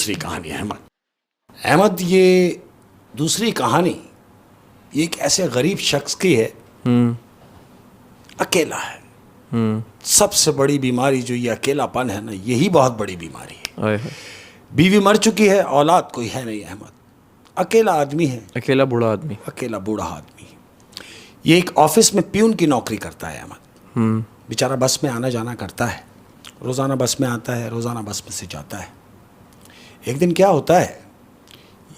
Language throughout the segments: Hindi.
दूसरी कहानी अहमद। अहमद, ये दूसरी कहानी ये एक ऐसे गरीब शख्स की है, अकेला है। सबसे बड़ी बीमारी जो ये अकेलापन है ना, यही बहुत बड़ी बीमारी है। बीवी मर चुकी है, औलाद कोई है नहीं अहमद, अकेला आदमी है, अकेला बूढ़ा आदमी, अकेला बूढ़ा आदमी। ये एक ऑफिस में प्यून की नौकरी करता है अहमद। बेचारा बस में आना जाना करता है, रोज़ाना बस में आता है, रोज़ाना बस में से जाता है। एक दिन क्या होता है,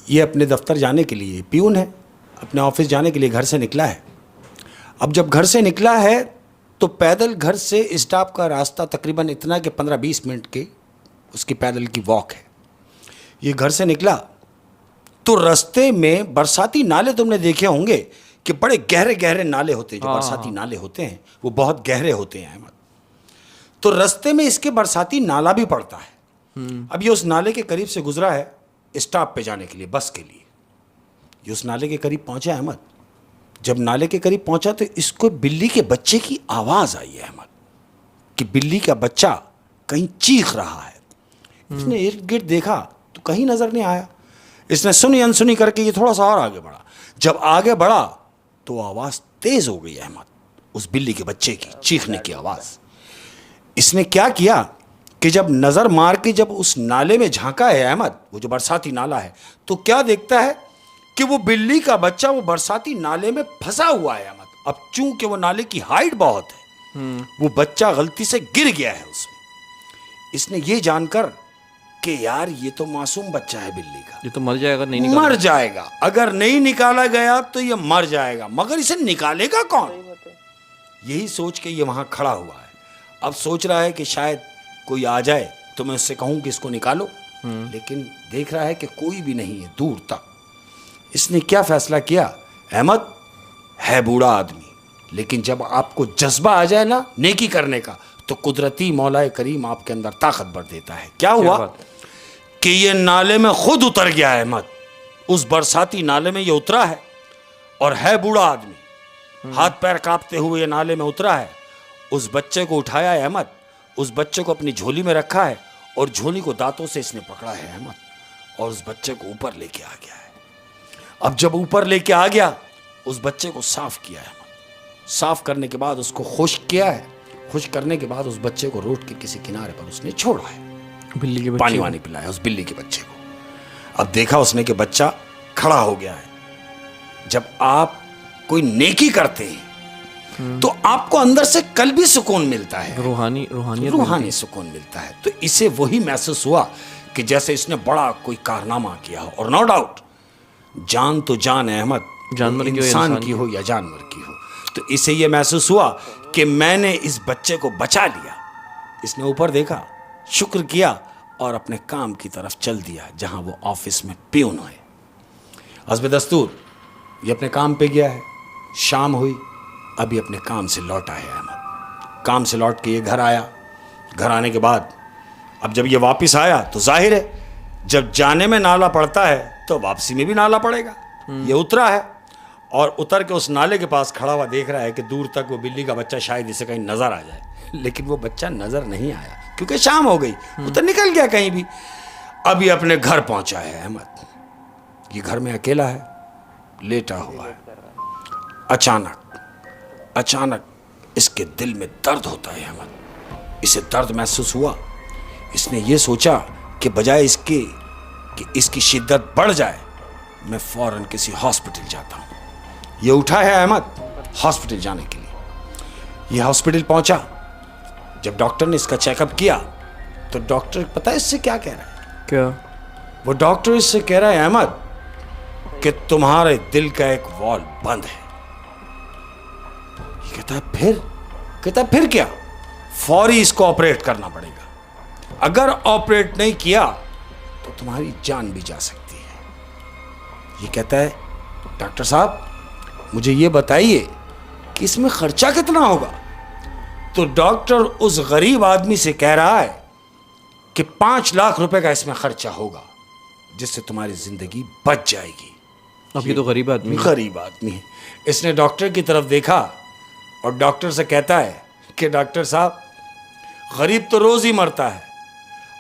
ये अपने दफ्तर जाने के लिए, प्यून है, अपने ऑफिस जाने के लिए घर से निकला है। अब जब घर से निकला है तो पैदल घर से स्टाफ का रास्ता तकरीबन इतना कि 15-20 मिनट के उसकी पैदल की वॉक है। ये घर से निकला तो रास्ते में बरसाती नाले तुमने देखे होंगे कि बड़े गहरे गहरे नाले होते हैं। जो बरसाती नाले होते हैं वो बहुत गहरे होते हैं अहमद। तो रास्ते में इसके बरसाती नाला भी पड़ता है। अब ये उस नाले के करीब से गुजरा है स्टॉप पे जाने के लिए, बस के लिए। ये उस नाले के करीब पहुंचा अहमद। जब नाले के करीब पहुंचा तो इसको बिल्ली के बच्चे की आवाज आई है अहमद, कि बिल्ली का बच्चा कहीं चीख रहा है। इसने इर्द गिर्द देखा तो कहीं नजर नहीं आया। इसने सुनी अनसुनी करके ये थोड़ा सा और आगे बढ़ा। जब आगे बढ़ा तो आवाज तेज हो गई अहमद, उस बिल्ली के बच्चे की चीखने की आवाज। इसने क्या किया कि जब नजर मार के जब उस नाले में झांका है अहमद, वो जो बरसाती नाला है, तो क्या देखता है कि वो बिल्ली का बच्चा वो बरसाती नाले में फंसा हुआ है अहमद। अब चूंकि वो नाले की हाइट बहुत है, वो बच्चा गलती से गिर गया है उसमें। इसने ये जानकर कि यार ये तो मासूम बच्चा है बिल्ली का, ये तो मर जाएगा, नहीं मर जाएगा, अगर नहीं निकाला गया तो ये मर जाएगा, मगर इसे निकालेगा कौन? यही सोच के ये वहां खड़ा हुआ है। अब सोच रहा है कि शायद कोई आ जाए तो मैं उससे कहूं कि इसको निकालो, लेकिन देख रहा है कि कोई भी नहीं है दूर तक। इसने क्या फैसला किया अहमद, है बूढ़ा आदमी, लेकिन जब आपको जज्बा आ जाए ना नेकी करने का, तो कुदरती मौलाए करीम आपके अंदर ताकत भर देता है। क्या हुआ कि ये नाले में खुद उतर गया है अहमद। उस बरसाती नाले में ये उतरा है और है बूढ़ा आदमी, हाथ पैर कांपते हुए ये नाले में उतरा है। उस बच्चे को उठाया है अहमद, उस बच्चे को अपनी झोली में रखा है और झोली को दांतों से इसने पकड़ा है अहमद, और उस बच्चे को ऊपर लेके आ गया है। अब जब ऊपर लेके आ गया, उस बच्चे को साफ किया है अहमद। साफ करने के बाद उसको खुश्क किया है। खुश्क करने के बाद उस बच्चे को रोड के किसी किनारे पर उसने छोड़ा है, बिल्ली के पानी वानी पिलाया उस बिल्ली के बच्चे को। अब देखा उसने कि बच्चा खड़ा हो गया है। जब आप कोई नेकी करते हैं तो आपको अंदर से कल्बी सुकून मिलता है, रूहानी सुकून मिलता है। तो इसे वही महसूस हुआ कि जैसे इसने बड़ा कोई कारनामा किया हो। और नो डाउट जान तो जान है अहमद, जानवर इंसान की हो या जानवर की हो, तो इसे ये महसूस हुआ कि मैंने इस बच्चे को बचा लिया। इसने ऊपर देखा, शुक्र किया और अपने काम की तरफ चल दिया जहां वो ऑफिस में प्यून है। हस्ब दस्तूर ये अपने काम पे गया है। शाम हुई, अभी अपने काम से लौटा है अहमद। काम से लौट के ये घर आया। घर आने के बाद अब जब ये वापस आया तो जाहिर है जब जाने में नाला पड़ता है तो वापसी में भी नाला पड़ेगा। ये उतरा है और उतर के उस नाले के पास खड़ा हुआ देख रहा है कि दूर तक वो बिल्ली का बच्चा शायद इसे कहीं नजर आ जाए, लेकिन वो बच्चा नजर नहीं आया क्योंकि शाम हो गई, वो तो निकल गया कहीं भी। अब ये अपने घर पहुंचा है अहमद। ये घर में अकेला है, लेटा हुआ है। अचानक इसके दिल में दर्द होता है अहमद। इसे दर्द महसूस हुआ। इसने ये सोचा कि बजाय इसके कि इसकी शिद्दत बढ़ जाए, मैं फौरन किसी हॉस्पिटल जाता हूं। ये उठा है अहमद हॉस्पिटल जाने के लिए। ये हॉस्पिटल पहुंचा। जब डॉक्टर ने इसका चेकअप किया तो डॉक्टर पता है इससे क्या कह रहा है? क्या? वो डॉक्टर इससे कह रहा है अहमद कि तुम्हारे दिल का एक वॉल्व बंद है। ये कहता है फिर? कहता है फिर क्या? फौरी इसको ऑपरेट करना पड़ेगा। अगर ऑपरेट नहीं किया तो तुम्हारी जान भी जा सकती है। ये कहता है डॉक्टर साहब मुझे ये बताइए कि इसमें खर्चा कितना होगा? तो डॉक्टर उस गरीब आदमी से कह रहा है कि 5 लाख रुपए का इसमें खर्चा होगा, जिससे तुम्हारी जिंदगी बच जाएगी। अब ये तो गरीब आदमी है। इसने डॉक्टर की तरफ देखा और डॉक्टर से कहता है कि डॉक्टर साहब गरीब तो रोज ही मरता है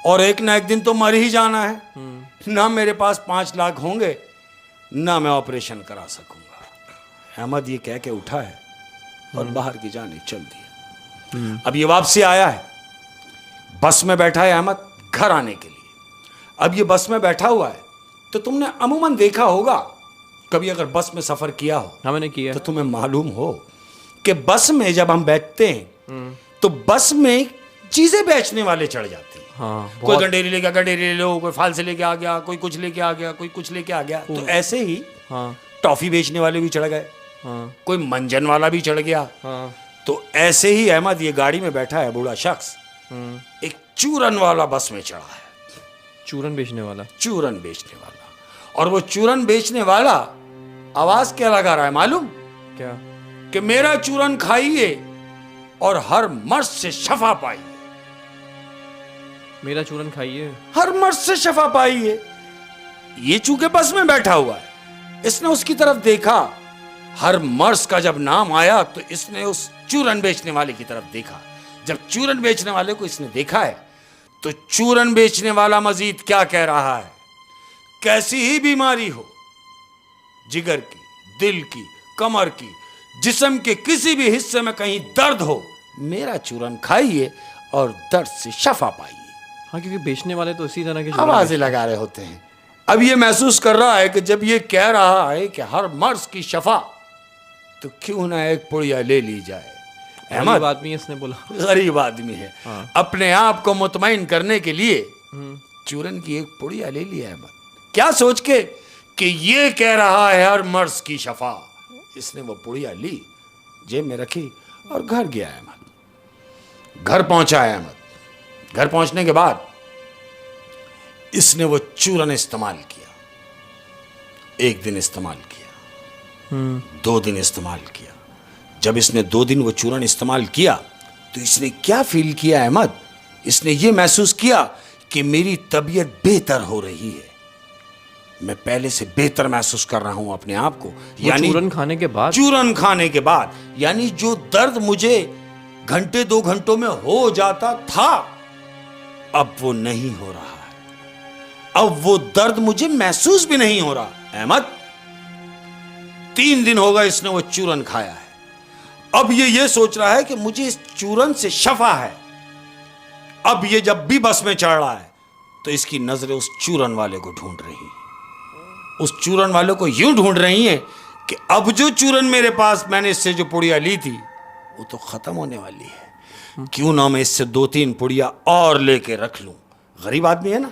और एक ना एक दिन तो मर ही जाना है। ना मेरे पास 5 लाख होंगे, ना मैं ऑपरेशन करा सकूंगा। अहमद ये कह के उठा है और बाहर की जाने चल दिया। अब ये वापसी आया है, बस में बैठा है अहमद घर आने के लिए। अब ये बस में बैठा हुआ है, तो तुमने अमूमन देखा होगा, कभी अगर बस में सफर किया हो, हाँ मैंने किया। तो तुम्हें मालूम हो कि बस में जब हम बैठते हैं तो बस में चीजें बेचने वाले चढ़ जाते हैं। हाँ कोई गंडेरी लेके आ गया, गंडेरी ले लो, कोई फाल से लेके आ गया, कोई कुछ लेके आ गया, कोई कुछ लेके आ गया। तो ऐसे ही हाँ टॉफी बेचने वाले भी चढ़ गए, हाँ कोई मंजन वाला भी चढ़ गया। हाँ तो ऐसे ही अहमद ये गाड़ी में बैठा है, बूढ़ा शख्स एक चूरन वाला बस में चढ़ा है, चूरन बेचने वाला। चूरन बेचने वाला। और वो चूरन बेचने वाला आवाज क्या लगा रहा है मालूम? क्या? कि मेरा चूरन खाइए और हर मर्ज से शफा पाइए। मेरा चूरन खाइए, हर मर्ज से शफा पाइए। ये चूंकि बस में बैठा हुआ है, इसने उसकी तरफ देखा, हर मर्ज का जब नाम आया तो इसने उस चूरन बेचने वाले की तरफ देखा। जब चूरन बेचने वाले को इसने देखा है तो चूरन बेचने वाला मजीद क्या कह रहा है? कैसी ही बीमारी हो, जिगर की, दिल की, कमर की, जिस्म के किसी भी हिस्से में कहीं दर्द हो, मेरा चूरन खाइए और दर्द से शफा पाइए। हाँ क्योंकि बेचने वाले तो इसी तरह के चूरन आवाजें लगा रहे होते हैं। अब ये महसूस कर रहा है कि जब ये कह रहा है कि हर मर्ज की शफा, तो क्यों ना एक पुड़िया ले ली जाए। गरीब आदमी है, इसने बोला। गरीब आदमी है, हाँ। अपने आप को मुतमईन करने के लिए चूरन की एक पुड़िया ले लिया अहमद, क्या सोच के कि ये कह रहा है हर मर्ज की शफा। इसने वो पुड़िया ली, जेब में रखी और घर गया अहमद। घर पहुंचा है अहमद। घर पहुंचने के बाद इसने वो चूरन इस्तेमाल किया। 1 दिन इस्तेमाल किया, 2 दिन इस्तेमाल किया। जब इसने 2 दिन वो चूरन इस्तेमाल किया तो इसने क्या फील किया अहमद? इसने ये महसूस किया कि मेरी तबीयत बेहतर हो रही है, मैं पहले से बेहतर महसूस कर रहा हूं अपने आप को। यानी चूरन खाने के बाद, चूरन खाने के बाद, यानी जो दर्द मुझे घंटे 2 घंटों में हो जाता था, अब वो नहीं हो रहा है। अब वो दर्द मुझे महसूस भी नहीं हो रहा। अहमद 3 दिन होगा इसने वो चूरन खाया है। अब ये सोच रहा है कि मुझे इस चूरन से शफा है। अब ये जब भी बस में चढ़ रहा है तो इसकी नजरें उस चूरन वाले को ढूंढ रही हैं। उस चूरन वाले को यूं ढूंढ रही हैं कि अब जो चूरन मेरे पास मैंने इससे जो पुड़िया ली थी वो तो खत्म होने वाली है, क्यों ना मैं इससे 2-3 पुड़िया और लेके रख लूं। गरीब आदमी है ना,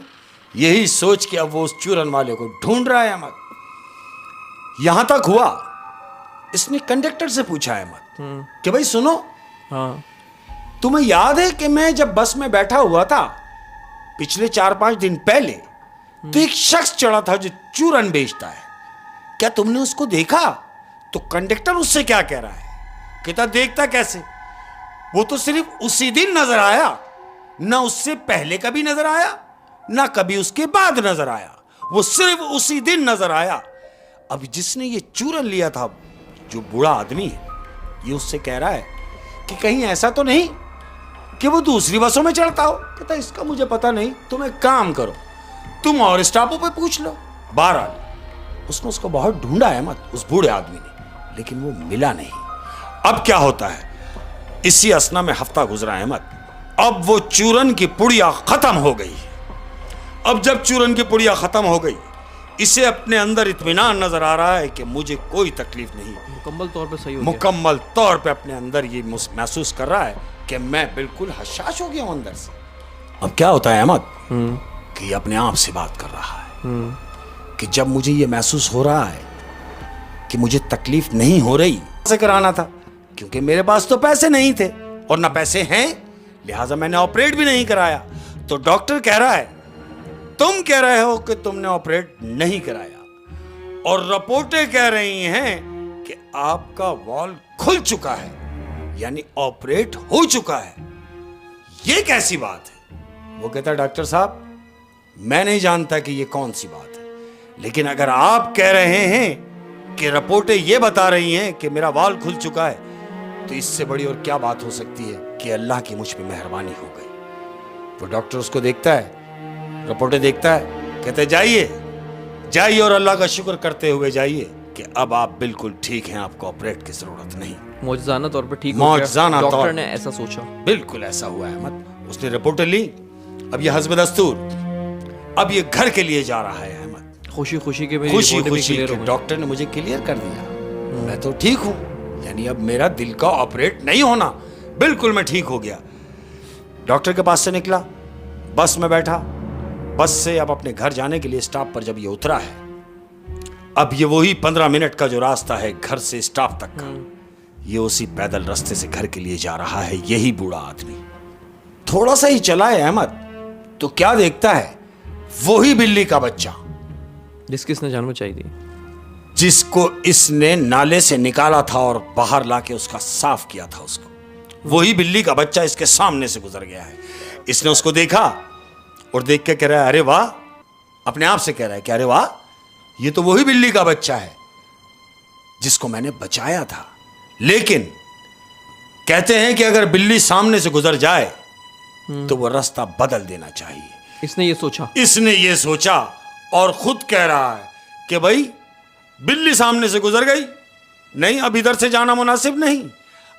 यही सोच के अब वो उस चूरन वाले को ढूंढ रहा है अहमद। यहां तक हुआ इसने कंडक्टर से पूछा अहमद कि भाई सुनो, हाँ तुम्हें याद है कि मैं जब बस में बैठा हुआ था पिछले 4-5 दिन पहले, तो एक शख्स चढ़ा था जो चूरन बेचता है, क्या तुमने उसको देखा? तो कंडक्टर उससे क्या कह रहा है? कहता देखता कैसे, वो तो सिर्फ उसी दिन नजर आया, ना उससे पहले कभी नजर आया, ना कभी उसके बाद नजर आया, वो सिर्फ उसी दिन नजर आया। अब जिसने ये चूरन लिया था, जो बूढ़ा आदमी है, ये उससे कह रहा है कि कहीं ऐसा तो नहीं कि वो दूसरी बसों में चढ़ता हो। कहता इसका मुझे पता नहीं, तुम एक काम करो, तुम और स्टॉपों पे पूछ लो। बहरहाल उसने उसको बहुत ढूंढा अहमद, उस बूढ़े आदमी ने, लेकिन वो मिला नहीं। अब क्या होता है, इसी असना में हफ्ता गुजरा अहमद। अब वो चूरन की पुड़िया खत्म हो गई। अब जब चूरन की पुड़िया खत्म हो गई, इसे अपने अंदर इत्मीनान नजर आ रहा है कि मुझे कोई तकलीफ नहीं। मुकम्मल तौर पे सही हो गया। मुकम्मल तौर पे अपने अंदर ये महसूस कर रहा है कि मैं बिल्कुल हशाश हो गया हूं अंदर से। अब क्या होता है अहमद कि ये अपने आप से बात कर रहा है कि जब मुझे ये महसूस हो रहा है कि मुझे तकलीफ नहीं हो रही, से कराना था, क्योंकि मेरे पास तो पैसे नहीं थे और ना पैसे हैं, लिहाजा मैंने ऑपरेट भी नहीं कराया। तो डॉक्टर कह रहा है तुम कह रहे हो कि तुमने ऑपरेट नहीं कराया, और रिपोर्टें कह रही हैं कि आपका वॉल खुल चुका है, यानी ऑपरेट हो चुका है। ये कैसी बात है? वो कहता है डॉक्टर साहब मैं नहीं जानता कि ये कौन सी बात है, लेकिन अगर आप कह रहे हैं कि रिपोर्टें ये बता रही हैं कि मेरा वॉल खुल चुका है, तो इससे बड़ी और क्या बात हो सकती है कि अल्लाह की मुझ पे मेहरबानी हो गई। वो डॉक्टर उसको देखता है, रिपोर्टें देखता है, कहते जाइए जाइए और अल्लाह का शुक्र करते हुए जाइए कि अब आप बिल्कुल ठीक हैं, आपको ऑपरेट की जरूरत नहीं। मौजज़ाना तौर पर ठीक हो गया। मौजज़ाना तौर डॉक्टर ने ऐसा सोचा। बिल्कुल ऐसा हुआ है अहमद। उसने रिपोर्टें ली, अब ये हस्ब दस्तूर, अब ये घर के लिए जा रहा है अहमद। खुशी खुशी के मेरी खुशी रिपोर्टें भी खुशी clear के हो गई। डॉक्टर ने मुझे क्लियर कर दिया, मैं तो ठीक हूं, यानी अब मेरा दिल का ऑपरेट नहीं होना, बिल्कुल मैं ठीक हो गया। डॉक्टर के पास से निकला, बस में बैठा, बस से अब अपने घर जाने के लिए स्टॉप पर जब ये उतरा है, अब ये वही 15 मिनट का जो रास्ता है घर से स्टॉप तक का, ये उसी पैदल रास्ते से घर के लिए जा रहा है यही बूढ़ा आदमी। थोड़ा सा ही चला है अहमद तो क्या देखता है, वही बिल्ली का बच्चा जिसकी इसने जान बचाई थी। जिसको इसने नाले से निकाला था और बाहर लाके उसका साफ किया था उसको, वही बिल्ली का बच्चा इसके सामने से गुजर गया है। इसने उसको देखा और देख के कह रहा है अरे वाह, अपने आप से कह रहा है कि अरे वाह, ये तो वही बिल्ली का बच्चा है जिसको मैंने बचाया था। लेकिन कहते हैं कि अगर बिल्ली सामने से गुजर जाए तो वो रास्ता बदल देना चाहिए। इसने ये सोचा। इसने ये सोचा और खुद कह रहा है कि भाई बिल्ली सामने से गुजर गई, नहीं अब इधर से जाना मुनासिब नहीं,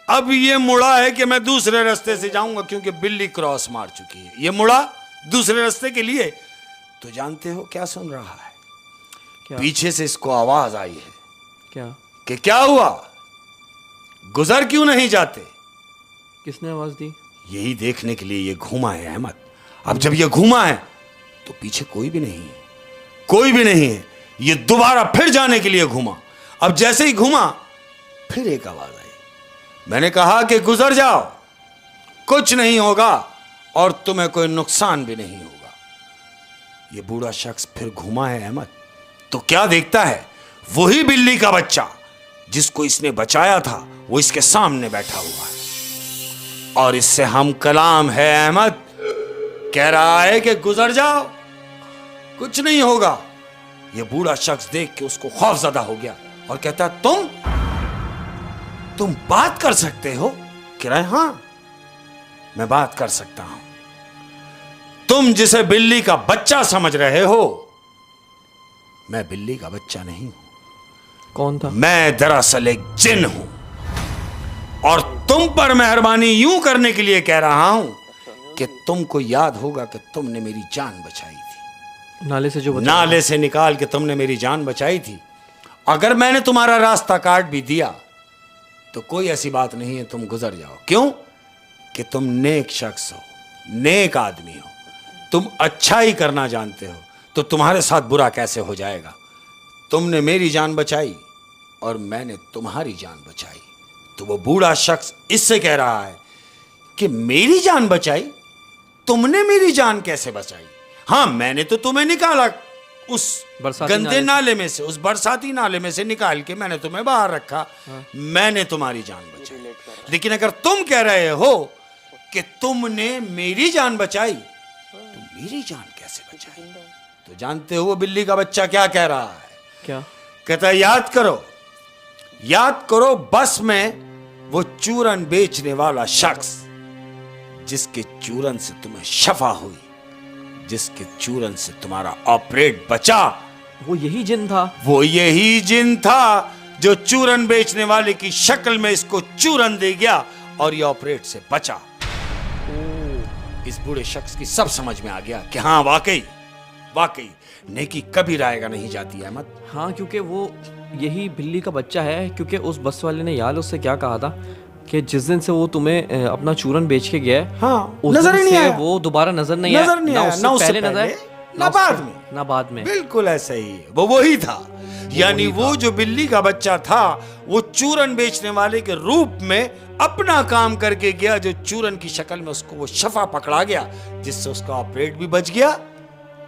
अब ये मुड़ा है कि मैं दूसरे रास्ते से जाऊंगा क्योंकि बिल्ली क्रॉस मार चुकी है। ये मुड़ा दूसरे रास्ते के लिए, तो जानते हो क्या सुन रहा है? क्या? पीछे से इसको आवाज आई है क्या? कि क्या हुआ, गुजर क्यों नहीं जाते? किसने आवाज दी? यही देखने के लिए ये घूमा है अहमद। अब जब ये घूमा है तो पीछे कोई भी नहीं है, कोई भी नहीं है। ये दोबारा फिर जाने के लिए घूमा। अब जैसे ही घूमा फिर एक आवाज आई, मैंने कहा कि गुजर जाओ, कुछ नहीं होगा और तुम्हें कोई नुकसान भी नहीं होगा। ये बूढ़ा शख्स फिर घूमा है अहमद तो क्या देखता है, वही बिल्ली का बच्चा जिसको इसने बचाया था वो इसके सामने बैठा हुआ है और इससे हम कलाम है अहमद। कह रहा है कि गुजर जाओ, कुछ नहीं होगा। ये बूढ़ा शख्स देख के उसको खौफजदा हो गया और कहता तुम बात कर सकते हो? कह रहा है हाँ मैं बात कर सकता हूं। तुम जिसे बिल्ली का बच्चा समझ रहे हो, मैं बिल्ली का बच्चा नहीं हूं। कौन था? मैं दरअसल एक जिन हूं और तुम पर मेहरबानी यूं करने के लिए कह रहा हूं कि तुमको याद होगा कि तुमने मेरी जान बचाई थी, नाले से जो बचा। नाले से निकाल के तुमने मेरी जान बचाई थी। अगर मैंने तुम्हारा रास्ता काट भी दिया तो कोई ऐसी बात नहीं है, तुम गुजर जाओ। क्यों? कि तुम नेक शख्स हो, नेक आदमी हो, तुम अच्छा ही करना जानते हो, तो तुम्हारे साथ बुरा कैसे हो जाएगा? तुमने मेरी जान बचाई और मैंने तुम्हारी जान बचाई। तो वो बूढ़ा शख्स इससे कह रहा है कि मेरी जान बचाई? तुमने मेरी जान कैसे बचाई? हाँ मैंने तो तुम्हें निकाला उस गंदे नाले में से, उस बरसाती नाले में से निकाल के मैंने तुम्हें बाहर रखा। हाँ। मैंने तुम्हारी जान बचाई, लेकिन अगर तुम कह रहे हो कि तुमने मेरी जान बचाई तो मेरी जान कैसे बचाई? तो जानते हो वो बिल्ली का बच्चा क्या कह रहा है? क्या कहता है याद करो बस में वो चूरन बेचने वाला शख्स जिसके चूरन से तुम्हें शफा हुई, जिसके चूरन से तुम्हारा ऑपरेट बचा, वो यही जिन था। वो यही जिन था जो चूरन बेचने वाले की शक्ल में इसको चूरन दे गया और ये ऑपरेट से बचा। इस बूढ़े शख्स की सब समझ में आ गया कि हाँ वाकई नेकी कभी रायगा नहीं जाती अहमद। हाँ क्योंकि वो यही बिल्ली का बच्चा है। क्योंकि उस बस वाले ने यार उससे क्या कहा था कि जिस दिन से वो तुम्हें अपना चूरन बेच के गया है, हाँ, उस नजर दिन ही नहीं से आया। वो दोबारा नजर नहीं आया, ना उससे पहले नजर, ना बाद में। बिल्कुल ऐसा ही है, वो वही था। यानी वो जो बिल्ली का बच्चा था वो चूरन बेचने वाले के रूप में अपना काम करके गया, जो चूरन की शक्ल में उसको वो शफा पकड़ा गया, जिससे उसका ऑपरेट भी बच गया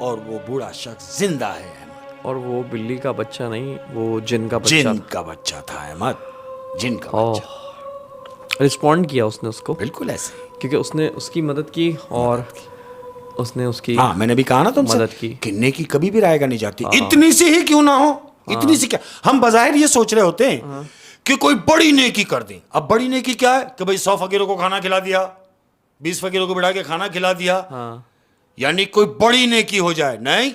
और वो बूढ़ा शख्स जिंदा है अहमद। और वो बिल्ली का बच्चा नहीं, वो जिन का बच्चा था अहमद, जिन का बच्चा। रिस्पॉन्ड किया उसने उसको, बिल्कुल ऐसे, क्योंकि उसने उसकी मदद की और उसने उसकी, हाँ मैंने भी कहा ना तुमसे, मदद की। कि नेकी कभी भी रायगा नहीं जाती, इतनी सी ही क्यों ना हो, इतनी सी क्या। हम बज़ाहिर ये सोच रहे होते हैं कि कोई बड़ी नेकी कर दें। अब बड़ी नेकी क्या है कि भाई 100 फकीरों को खाना खिला दिया, 20 फकीरों को बिठा के खाना खिला दिया, यानी कोई बड़ी नेकी हो जाए। नहीं,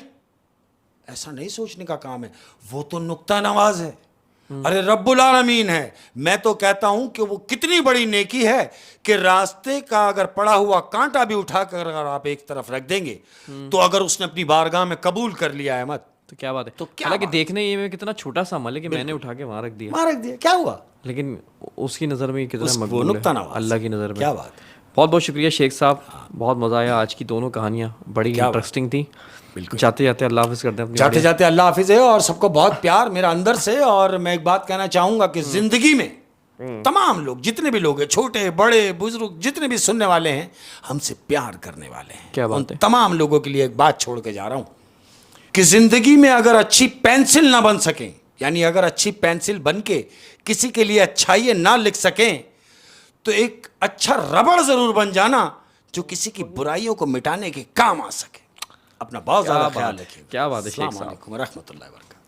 ऐसा नहीं सोचने का काम है, वो तो नुक्ता नवाज है। अरे रब्बुल आलमीन है। मैं तो कहता हूं कि वो कितनी बड़ी नेकी है कि रास्ते का अगर पड़ा हुआ कांटा भी उठाकर अगर आप एक तरफ रख देंगे तो अगर उसने अपनी बारगाह में कबूल कर लिया है मत, तो क्या बात है। तो क्या हालांकि बात देखने ये में कितना छोटा सा अमल है कि मैंने उठा के वहां रख दिया, वहां रख दिया, क्या हुआ? लेकिन उसकी नज़र में कितना वो मकबूल नुक्ता है नवाज अल्लाह की नज़र में। क्या बात है। बहुत बहुत शुक्रिया शेख साहब, बहुत मज़ा आया। आज की दोनों कहानियाँ बड़ी क्या बात। इंटरेस्टिंग थी। बिल्कुल। जाते जाते अल्लाह हाफिज़ करते हैं अपनी जाते जाते अल्लाह हाफिज है, और सबको बहुत प्यार मेरा अंदर से। और मैं एक बात कहना चाहूंगा कि जिंदगी में तमाम लोग, जितने भी लोग हैं, छोटे बड़े बुजुर्ग, जितने भी सुनने वाले हैं, हमसे प्यार करने वाले हैं। क्या बात उन है। तमाम लोगों के लिए एक बात छोड़ के जा रहा हूं कि जिंदगी में अगर अच्छी पेंसिल ना बन सकें, यानी अगर अच्छी पेंसिल बन के किसी के लिए अच्छाई ना लिख सकें, तो एक अच्छा रबड़ जरूर बन जाना जो किसी की बुराइयों को मिटाने के काम आ सके। अपना बहुत ज्यादा ख्याल रखिए। क्या बात है शेख अस्सलाम साहब। वालेकुम व रहमतुल्लाहि व बरकातहू।